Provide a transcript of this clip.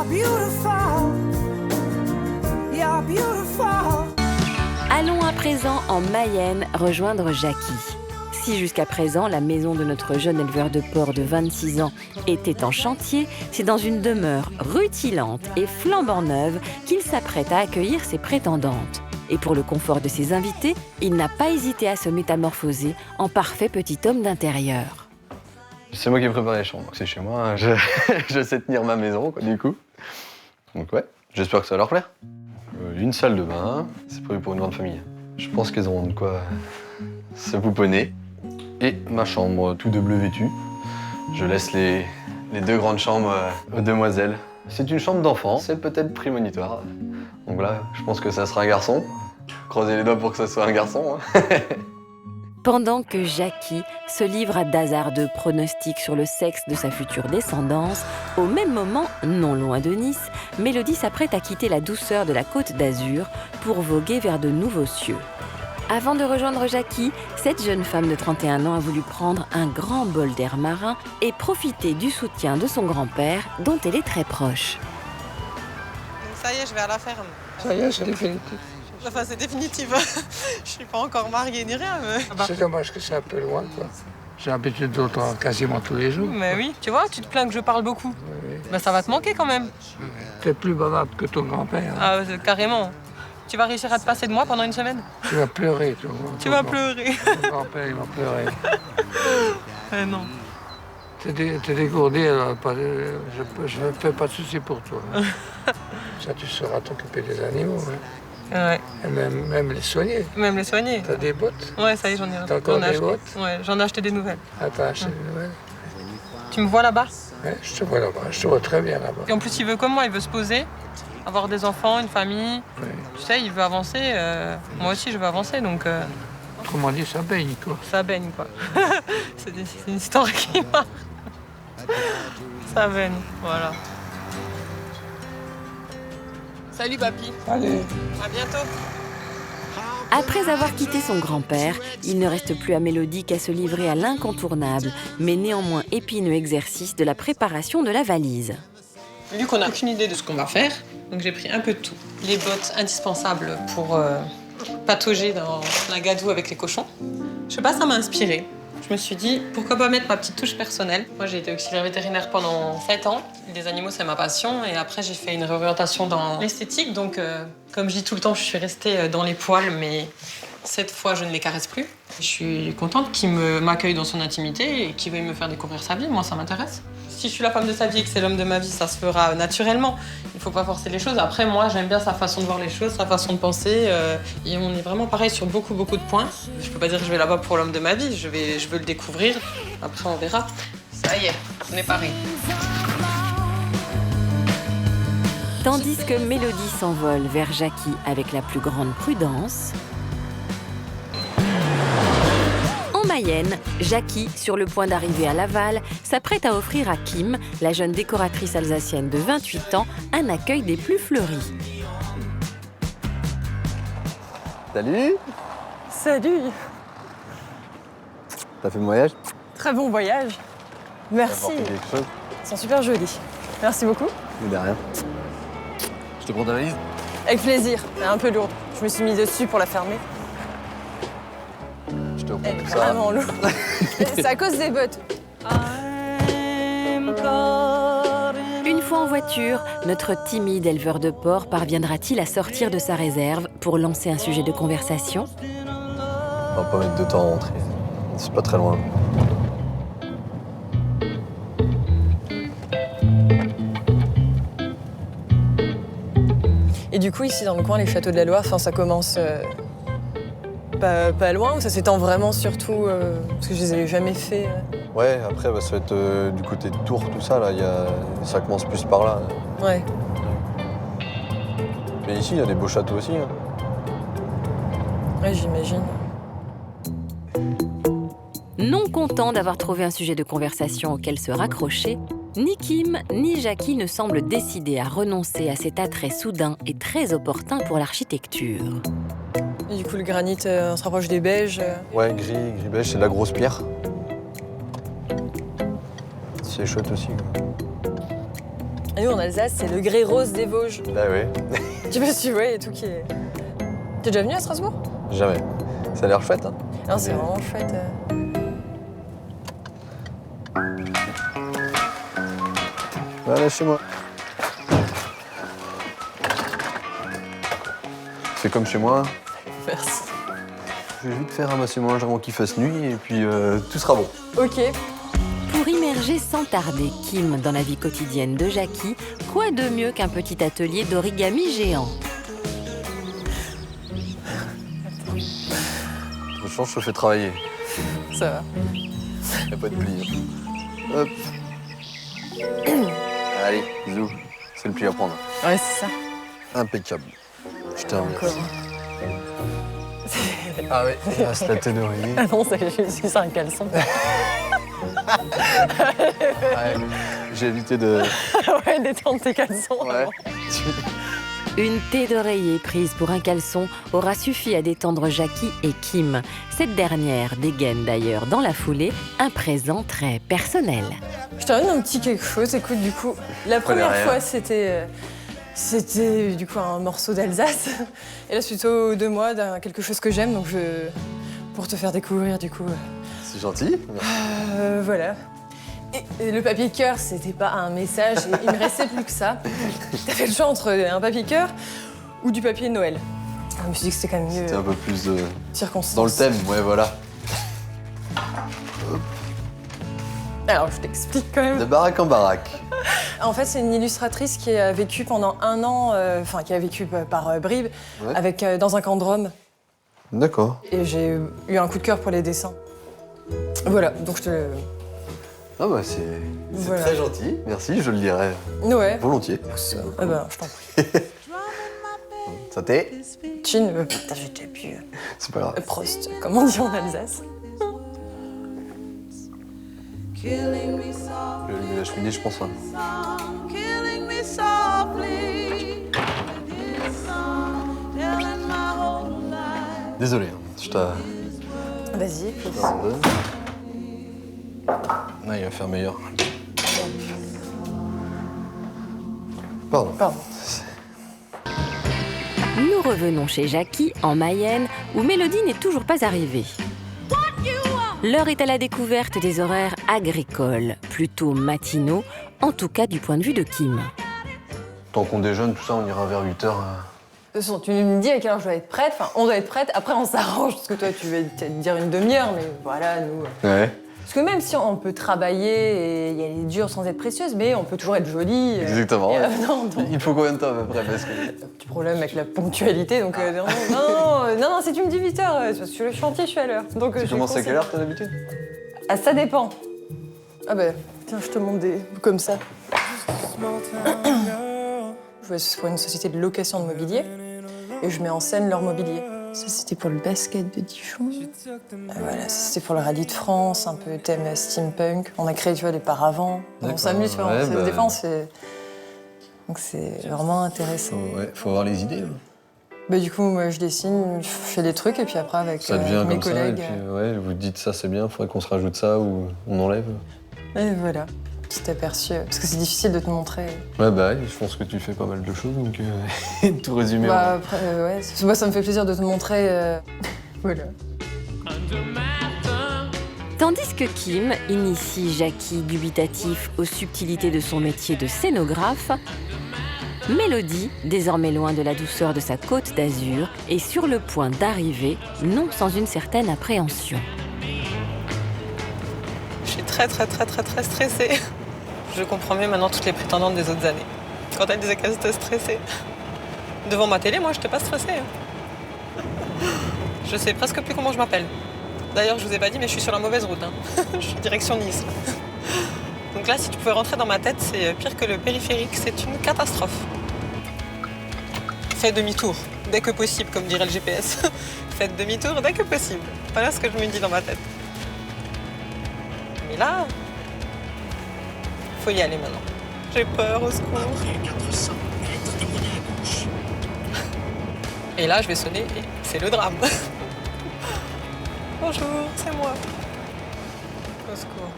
beautiful. You're beautiful. Allons à présent en Mayenne rejoindre Jackie. Si jusqu'à présent la maison de notre jeune éleveur de porc de 26 ans était en chantier, c'est dans une demeure rutilante et flambant neuve qu'il s'apprête à accueillir ses prétendantes. Et pour le confort de ses invités, il n'a pas hésité à se métamorphoser en parfait petit homme d'intérieur. C'est moi qui ai préparé les chambres, donc c'est chez moi, je sais tenir ma maison, quoi, du coup. Donc ouais, j'espère que ça va leur plaire. Une salle de bain, c'est prévu pour une grande famille. Je pense qu'elles auront de quoi se pouponner. Et ma chambre, tout de bleu vêtu. Je laisse les deux grandes chambres aux demoiselles. C'est une chambre d'enfant, c'est peut-être prémonitoire. Donc voilà, je pense que ça sera un garçon. Croisez les doigts pour que ça soit un garçon. Hein. Pendant que Jackie se livre à d'hasardeux pronostics sur le sexe de sa future descendance, au même moment, non loin de Nice, Mélodie s'apprête à quitter la douceur de la Côte d'Azur pour voguer vers de nouveaux cieux. Avant de rejoindre Jackie, cette jeune femme de 31 ans a voulu prendre un grand bol d'air marin et profiter du soutien de son grand-père, dont elle est très proche. Ça y est, je vais à la ferme. Ça y est, c'est définitif. Enfin, c'est définitif. Je suis pas encore mariée ni rien, mais... C'est dommage que c'est un peu loin, quoi. J'ai l'habitude d'autres quasiment tous les jours. Mais oui, tu vois, tu te plains que je parle beaucoup. Oui. Ben, ça va te manquer quand même. T'es plus bavarde que ton grand-père. Hein. Ah, carrément. Tu vas réussir à te passer de moi pendant une semaine? Tu vas pleurer, toi. Tu vas pleurer. Ton grand-père, il va pleurer. Non. T'es dégourdie, alors je ne fais pas de soucis pour toi. Hein. Ça, tu sauras t'occuper des animaux. Hein. Ouais. Et même les soigner. Même les soigner. T'as des bottes? Ouais, ça y est, j'en ai T'as encore des acheté. bottes? Ouais, j'en ai acheté des nouvelles. Ah, t'as acheté des nouvelles? Tu me vois là-bas? Ouais, je te vois là-bas. Je te vois très bien là-bas. Et en plus, il veut comme moi, il veut se poser, avoir des enfants, une famille. Oui. Tu sais, il veut avancer. Moi aussi, je veux avancer, donc Autrement dit, ça baigne, quoi. ça baigne, quoi. C'est une histoire qui marche. Ça baigne, voilà. Salut, papy. Allez. À bientôt. Après avoir quitté son grand-père, il ne reste plus à Mélodie qu'à se livrer à l'incontournable, mais néanmoins épineux exercice de la préparation de la valise. Vu qu'on n'a aucune idée de ce qu'on va faire, donc j'ai pris un peu de tout. Les bottes indispensables pour patauger dans la gadoue avec les cochons. Je sais pas, ça m'a inspirée. Je me suis dit, pourquoi pas mettre ma petite touche personnelle. Moi, j'ai été auxiliaire vétérinaire pendant 7 ans. Les animaux, c'est ma passion. Et après, j'ai fait une réorientation dans l'esthétique. Donc, comme je dis tout le temps, je suis restée dans les poils, mais cette fois, je ne les caresse plus. Je suis contente qu'il m'accueille dans son intimité et qu'il veuille me faire découvrir sa vie. Moi, ça m'intéresse. Si je suis la femme de sa vie et que c'est l'homme de ma vie, ça se fera naturellement. Il faut pas forcer les choses. Après, moi, j'aime bien sa façon de voir les choses, sa façon de penser. Et on est vraiment pareil sur beaucoup de points. Je peux pas dire que je vais là-bas pour l'homme de ma vie. Je veux le découvrir. Après, on verra. Ça y est, on est pareil. Tandis que Mélodie s'envole vers Jackie avec la plus grande prudence, en Mayenne, Jackie, sur le point d'arriver à Laval, s'apprête à offrir à Kim, la jeune décoratrice alsacienne de 28 ans, un accueil des plus fleuris. Salut. Salut. T'as fait le voyage? Très bon voyage. Merci. T'as apporté quelque chose? Ils sont super jolis. Merci beaucoup. Mais de rien. Je te prends ta valise? Avec plaisir. Elle est un peu lourde. Je me suis mis dessus pour la fermer. Je te prends Elle est ça. vraiment lourde. C'est à cause des bottes. Une fois en voiture, notre timide éleveur de porc parviendra-t-il à sortir de sa réserve pour lancer un sujet de conversation? On va pas mettre de temps à rentrer. C'est pas très loin. Et du coup, ici dans le coin, les châteaux de la Loire, ça commence pas loin ou ça s'étend vraiment surtout parce que je les avais jamais fait. Ouais, après, ça va être du côté de Tours, tout ça, là. Ça commence plus par là. Ouais. Mais ici, il y a des beaux châteaux aussi. Hein. Ouais, j'imagine. Non content d'avoir trouvé un sujet de conversation auquel se raccrocher, ni Kim ni Jackie ne semblent décidés à renoncer à cet attrait soudain et très opportun pour l'architecture. Et du coup, le granit, on se rapproche des beiges. Ouais, gris beige, c'est de la grosse pierre. C'est chouette aussi. Quoi. Et nous, en Alsace, c'est le grès rose des Vosges. Bah oui. Tu peux suivre, ouais, et tout qui est... T'es déjà venu à Strasbourg? Jamais. Ça a l'air chouette, hein. Non, c'est vraiment chouette. Voilà, chez moi. C'est comme chez moi. Merci. Je vais vite faire ramasser mon linge avant qu'il fasse nuit et puis tout sera bon. Ok. Pour immerger sans tarder Kim dans la vie quotidienne de Jackie, quoi de mieux qu'un petit atelier d'origami géant? Je change, je te fais travailler. Ça va. Y a pas de pli. Hop. Allez, bisous. C'est le pli à prendre. Ouais, c'est ça. Impeccable. Je te remercie. Encore. Ah oui, il reste la tête d'oreiller. Ah non, c'est un caleçon. Ouais, j'ai évité de... Ouais, détendre tes caleçons. Ouais. Une thé d'oreiller prise pour un caleçon aura suffi à détendre Jackie et Kim. Cette dernière dégaine d'ailleurs dans la foulée un présent très personnel. Je te ramène un petit quelque chose. Écoute, du coup, la première rien. fois, c'était du coup un morceau d'Alsace. Et là, c'est plutôt de moi, quelque chose que j'aime. Donc, pour te faire découvrir, du coup. C'est gentil. Voilà. Et le papier cœur, c'était pas un message. Et il me restait plus que ça. T'as fait le choix entre un papier cœur ou du papier Noël. Je me suis dit que c'était quand même mieux. C'était un peu plus de... Circonstance. dans le thème, ouais, voilà. Alors, je t'explique quand même. De baraque en baraque. En fait, c'est une illustratrice qui a vécu pendant 1 an, enfin, qui a vécu par bribes, Ouais. avec, dans un camp de Rome. D'accord. Et j'ai eu un coup de cœur pour les dessins. Voilà, donc je te le... Ah bah c'est Voilà. très gentil. Merci, je le lirai Ouais. volontiers. Ah ben, je t'en prie. Santé. Chin, putain, j'ai déjà bu. C'est pas grave. Prost, comme on dit en Alsace. Killing me softly, Je vais allumer la cheminée, je pense. Hein. killing me softly. With his song, telling my whole life. Désolé, hein. Je t'ai... Vas-y. Non, il va faire meilleur. Pardon. Pardon. Nous revenons chez Jackie, en Mayenne, où Mélodie n'est toujours pas arrivée. L'heure est à la découverte des horaires agricoles, plutôt matinaux, en tout cas du point de vue de Kim. Tant qu'on déjeune, tout ça, on ira vers 8h. De toute façon, tu me dis à quelle heure je dois être prête. Enfin, on doit être prête. Après, on s'arrange. Parce que toi, tu vas te dire une demi-heure. Mais voilà, nous... Ouais. Parce que même si on peut travailler et y aller dur sans être précieuse, mais on peut toujours être jolie. Exactement. Et, Ouais. non, Il faut combien de temps à peu près parce que... petit problème avec la ponctualité, donc non, si tu me dis 8h, parce que sur le chantier, je suis à l'heure. Donc, Tu je commences à conseille. quelle heure, t'as l'habitude? Ah, ça dépend. Ah ben, tiens, je te montre des... comme ça. Je vais pour une société de location de mobilier et je mets en scène leur mobilier. Ça, c'était pour le basket de Dijon. Voilà, ça, c'était pour le rallye de France, un peu thème steampunk. On a créé, tu vois, des paravents. On D'accord. s'amuse, tu vois, Ouais, on se bah. défense. Donc c'est vraiment intéressant. Ouais, faut avoir les idées. Là. Bah, du coup, moi, je dessine, je fais des trucs et puis après, avec Ça devient mes comme ça, et collègues. puis ouais, vous dites ça c'est bien, il faudrait qu'on se rajoute ça ou on enlève. Et voilà, petit aperçu. Parce que c'est difficile de te montrer. Ouais, bah ouais, je pense que tu fais pas mal de choses, donc tout résumer. Bah, après, ouais, moi, ça me fait plaisir de te montrer. Voilà. Tandis que Kim initie Jackie dubitatif aux subtilités de son métier de scénographe, Mélodie, désormais loin de la douceur de sa côte d'Azur, est sur le point d'arriver, non sans une certaine appréhension. Je suis très stressée. Je comprends mieux maintenant toutes les prétendantes des autres années. Quand elles disaient qu'elles étaient stressées. Devant ma télé, moi, je n'étais pas stressée. Je sais presque plus comment je m'appelle. D'ailleurs, je vous ai pas dit, mais je suis sur la mauvaise route. Je suis direction Nice. Donc là, si tu pouvais rentrer dans ma tête, c'est pire que le périphérique. C'est une catastrophe. Fais demi-tour, dès que possible, comme dirait le GPS. Faites demi-tour dès que possible. Voilà ce que je me dis dans ma tête. Mais là, faut y aller maintenant. J'ai peur, au secours. Et là, je vais sonner et c'est le drame. Bonjour, c'est moi. Au secours.